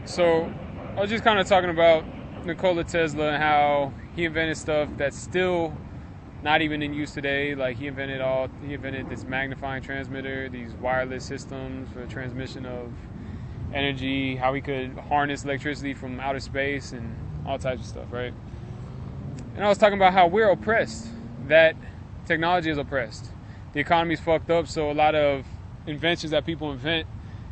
So I was just kind of talking about Nikola Tesla and how he invented stuff that's still not even in use today. Like he invented this magnifying transmitter, these wireless systems for the transmission of energy, how he could harness electricity from outer space and all types of stuff, right? And I was talking about how we're oppressed, that technology is oppressed. The economy's fucked up, so a lot of inventions that people invent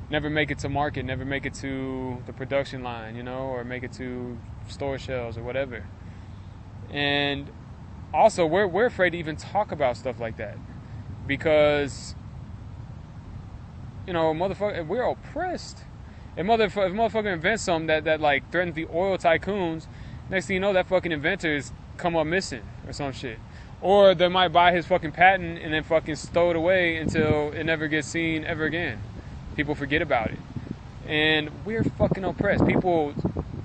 never make it to market, never make it to the production line, or make it to store shelves or whatever. And also, we're afraid to even talk about stuff like that because, motherfucker, we're oppressed. If motherfucker invents something that like threatens the oil tycoons, next thing you know, that fucking inventor's come up missing or some shit. Or they might buy his fucking patent and then fucking stow it away until it never gets seen ever again. People forget about it. And we're fucking oppressed.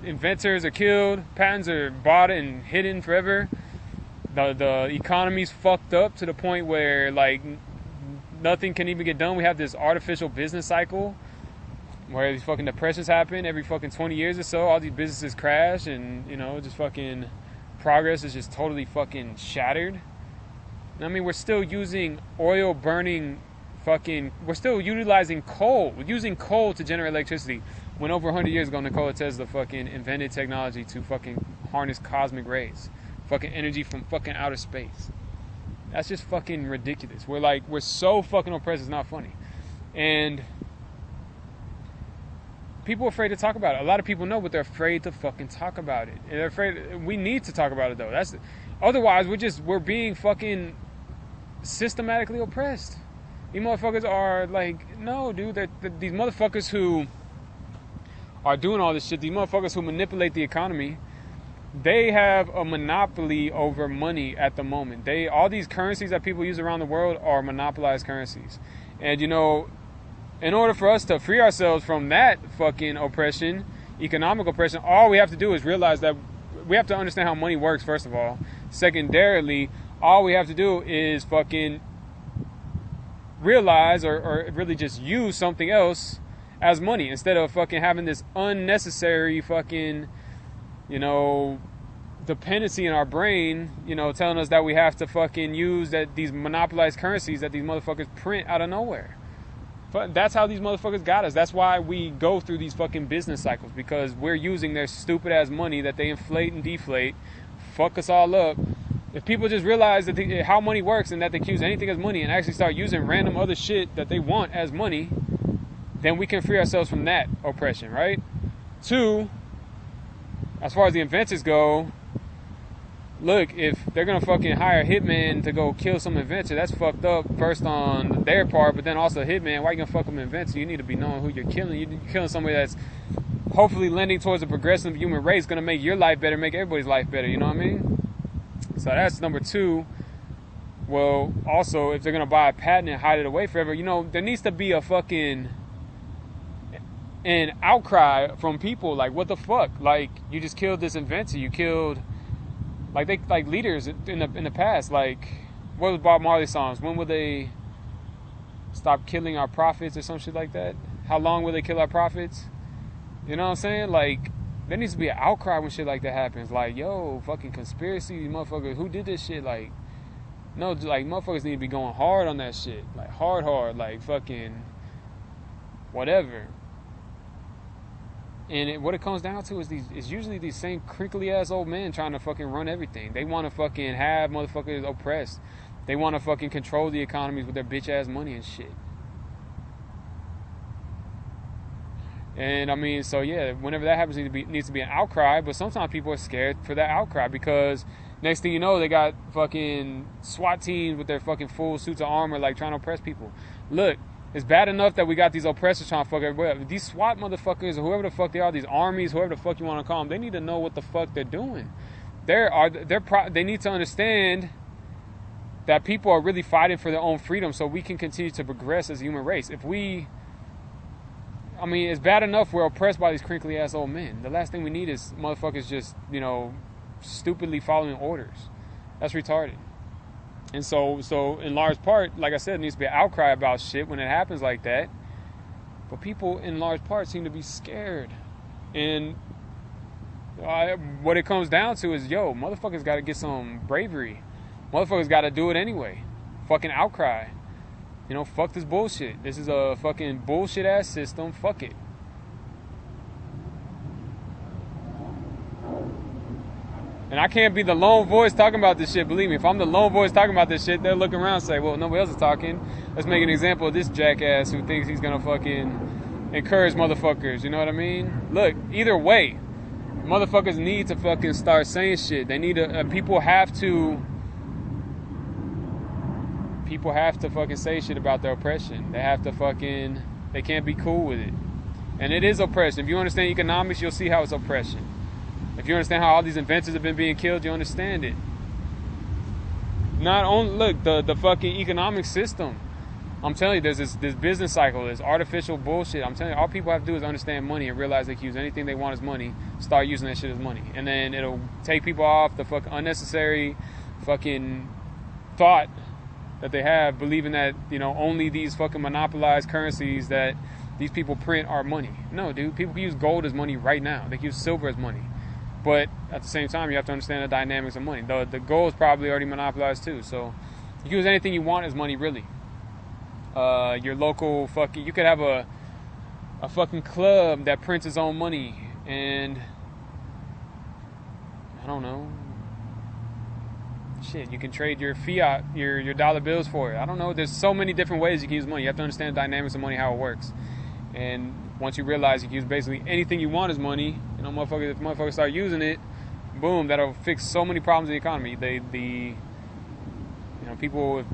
Inventors are killed, patents are bought and hidden forever. The economy's fucked up to the point where like nothing can even get done. We have this artificial business cycle where these fucking depressions happen every fucking 20 years or so. All these businesses crash and, just fucking progress is just totally fucking shattered. I mean, we're still using oil burning we're still utilizing coal. We're using coal to generate electricity when over 100 years ago Nikola Tesla fucking invented technology to fucking harness cosmic rays. Fucking energy from fucking outer space. That's just fucking ridiculous. We're so fucking oppressed, it's not funny. And people are afraid to talk about it. A lot of people know, but they're afraid to fucking talk about it. And they're afraid. We need to talk about it though. Otherwise we're being fucking systematically oppressed. These motherfuckers are like, no, dude. These motherfuckers who are doing all this shit, these motherfuckers who manipulate the economy, they have a monopoly over money at the moment. All these currencies that people use around the world are monopolized currencies. And in order for us to free ourselves from that fucking oppression, economic oppression, all we have to do is realize that we have to understand how money works, first of all. Secondarily, all we have to do is fucking realize or really just use something else as money instead of fucking having this unnecessary fucking, dependency in our brain, telling us that we have to fucking use these monopolized currencies that these motherfuckers print out of nowhere. But that's how these motherfuckers got us. That's why we go through these fucking business cycles, because we're using their stupid ass money that they inflate and deflate, fuck us all up. If people just realize how money works and that they can use anything as money and actually start using random other shit that they want as money, then we can free ourselves from that oppression, right? 2, as far as the inventors go, look, if they're gonna fucking hire a hitman to go kill some inventor, that's fucked up first on their part, but then also a hitman, why you gonna fuck with an inventor? You need to be knowing who you're killing. You're killing somebody that's hopefully lending towards a progressive human race, gonna make your life better, make everybody's life better, you know what I mean? So that's number 2. Well, also, if they're gonna buy a patent and hide it away forever, there needs to be an outcry from people. Like, what the fuck? Like, you just killed this inventor. You killed leaders in the past. Like, what was Bob Marley's songs? When will they stop killing our prophets or some shit like that? How long will they kill our prophets? You know what I'm saying? Like, there needs to be an outcry when shit like that happens. Like, yo, fucking conspiracy, motherfuckers, who did this shit? Like, no, like, motherfuckers need to be going hard on that shit. Like, hard, like, fucking whatever. And what it comes down to is usually these same crinkly ass old men trying to fucking run everything. They want to fucking have motherfuckers oppressed. They want to fucking control the economies with their bitch ass money and shit. And I mean, so yeah, whenever that happens, needs to be an outcry. But sometimes people are scared for that outcry because next thing you know, they got fucking SWAT teams with their fucking full suits of armor, like trying to oppress people. Look, it's bad enough that we got these oppressors trying to fuck everybody up. These SWAT motherfuckers or whoever the fuck they are, these armies, whoever the fuck you want to call them, they need to know what the fuck they're doing. They need to understand that people are really fighting for their own freedom, so we can continue to progress as a human race. It's bad enough we're oppressed by these crinkly ass old men. The last thing we need is motherfuckers just, stupidly following orders. That's retarded. And so in large part, like I said, there needs to be an outcry about shit when it happens like that. But people in large part seem to be scared. And what it comes down to is, yo, motherfuckers got to get some bravery. Motherfuckers got to do it anyway. Fucking outcry. You know, fuck this bullshit. This is a fucking bullshit ass system. Fuck it. And I can't be the lone voice talking about this shit. Believe me, if I'm the lone voice talking about this shit, they'll look around and say, well, nobody else is talking. Let's make an example of this jackass who thinks he's gonna fucking encourage motherfuckers. You know what I mean? Look, either way, motherfuckers need to fucking start saying shit. They need to, people have to fucking say shit about their oppression. They have to fucking, they can't be cool with it. And it is oppression. If you understand economics, you'll see how it's oppression. If you understand how all these inventors have been being killed, you understand it. Not only, look, the fucking economic system. I'm telling you, there's this business cycle, this artificial bullshit. I'm telling you, all people have to do is understand money and realize they can use anything they want as money, start using that shit as money. And then it'll take people off the fucking unnecessary fucking thought that they have, believing that, you know, only these fucking monopolized currencies that these people print are money. No, dude, people can use gold as money right now. They can use silver as money. But at the same time, you have to understand the dynamics of money. The gold is probably already monopolized too. So you can use anything you want as money, really. Your local fucking, you could have a fucking club that prints its own money, and I don't know, shit, you can trade your fiat, your dollar bills for it. I don't know. There's so many different ways you can use money. You have to understand the dynamics of money, how it works. And once you realize you can use basically anything you want as money, you know, if motherfuckers start using it, boom, that'll fix so many problems in the economy. If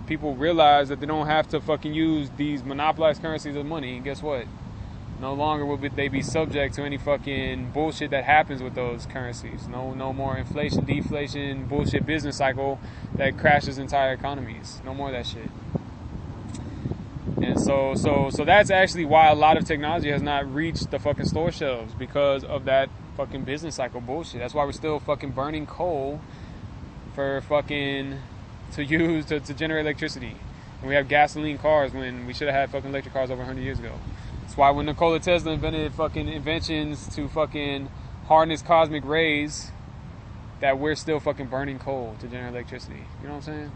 people realize that they don't have to fucking use these monopolized currencies as money, and guess what? No longer will they be subject to any fucking bullshit that happens with those currencies. No more inflation, deflation, bullshit business cycle that crashes entire economies. No more of that shit. And so that's actually why a lot of technology has not reached the fucking store shelves, because of that fucking business cycle bullshit. That's why we're still fucking burning coal for fucking to generate electricity. And we have gasoline cars when we should have had fucking electric cars over 100 years ago. That's why when Nikola Tesla invented fucking inventions to fucking harness cosmic rays, that we're still fucking burning coal to generate electricity. You know what I'm saying?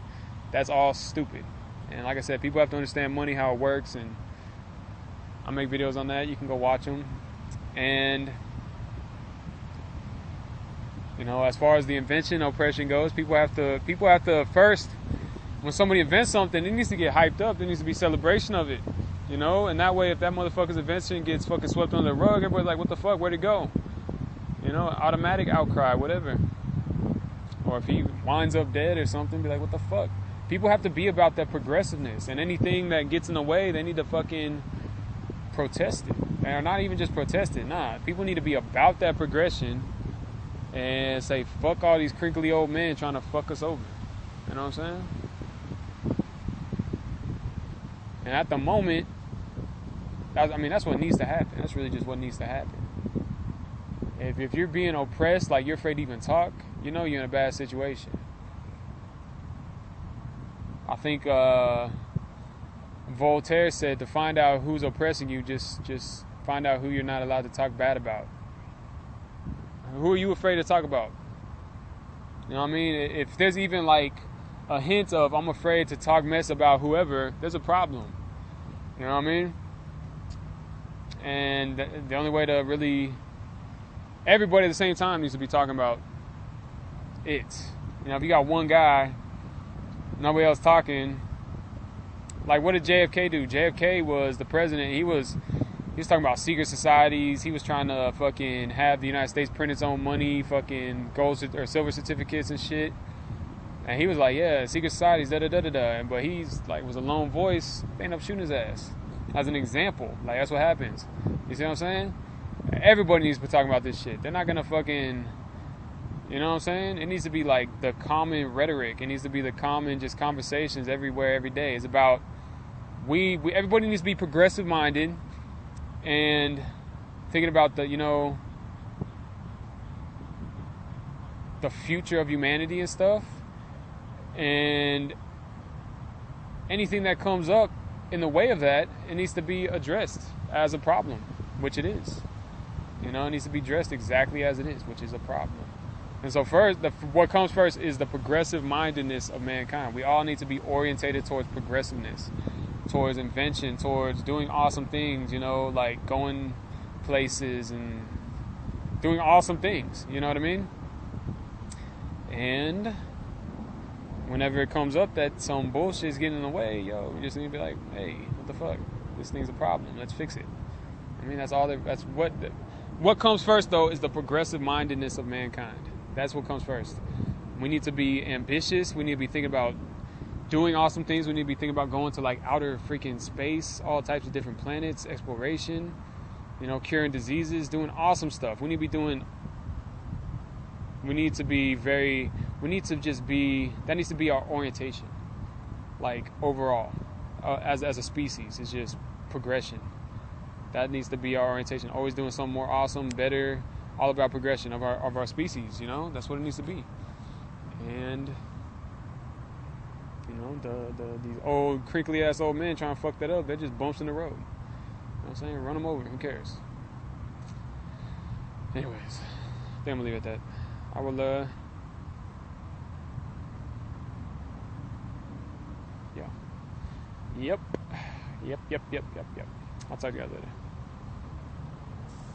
That's all stupid. And like I said, people have to understand money, how it works, and I make videos on that. You can go watch them. And, you know, as far as the invention oppression goes, people have to first, when somebody invents something, it needs to get hyped up. There needs to be celebration of it, you know. And that way, if that motherfucker's invention gets fucking swept under the rug, everybody's like, what the fuck, where'd it go? You know, automatic outcry, whatever. Or if he winds up dead or something, be like, what the fuck? People have to be about that progressiveness, and anything that gets in the way, they need to fucking protest it. Or not even just protest it, nah. People need to be about that progression and say, fuck all these crinkly old men trying to fuck us over. You know what I'm saying? And at the moment, that's what needs to happen. That's really just what needs to happen. If you're being oppressed, like you're afraid to even talk, you know you're in a bad situation. I think Voltaire said, to find out who's oppressing you, just find out who you're not allowed to talk bad about. Who are you afraid to talk about? You know what I mean? If there's even like a hint of I'm afraid to talk mess about whoever, there's a problem. You know what I mean? And the only way to really, everybody at the same time needs to be talking about it. You know, if you got one guy, nobody else talking, like what did JFK do? JFK was the president. He was talking about secret societies. He was trying to fucking have the United States print its own money, fucking gold or silver certificates and shit. And he was like, yeah, secret societies, da-da-da-da-da. But he's like, was a lone voice. They end up shooting his ass. As an example. Like, that's what happens. You see what I'm saying? Everybody needs to be talking about this shit. They're not going to fucking, you know what I'm saying? It needs to be like the common rhetoric. It needs to be the common just conversations everywhere, every day. It's about, everybody needs to be progressive minded and thinking about the, you know, the future of humanity and stuff. And anything that comes up in the way of that, it needs to be addressed as a problem, which it is. You You know, it needs to be dressed exactly as it is, which is a problem. And so first, what comes first is the progressive mindedness of mankind. We all need to be orientated towards progressiveness, towards invention, towards doing awesome things, you know, like going places and doing awesome things, you know what I mean? And whenever it comes up that some bullshit is getting in the way, yo, we just need to be like, hey, what the fuck? This thing's a problem. Let's fix it. I mean, that's what comes first, though, is the progressive mindedness of mankind. That's what comes first. We need to be ambitious. We need to be thinking about doing awesome things. We need to be thinking about going to like outer freaking space, all types of different planets, exploration, you know, curing diseases, doing awesome stuff. We need to just be, that needs to be our orientation. Like overall, as a species, it's just progression. That needs to be our orientation. Always doing something more awesome, better, all about progression of our species, you know? That's what it needs to be. And you know, these old crinkly ass old men trying to fuck that up, they're just bumps in the road. You know what I'm saying? Run them over, who cares? Anyways, I think I'm gonna leave it at that. I will yeah. Yep. I'll talk to you guys later.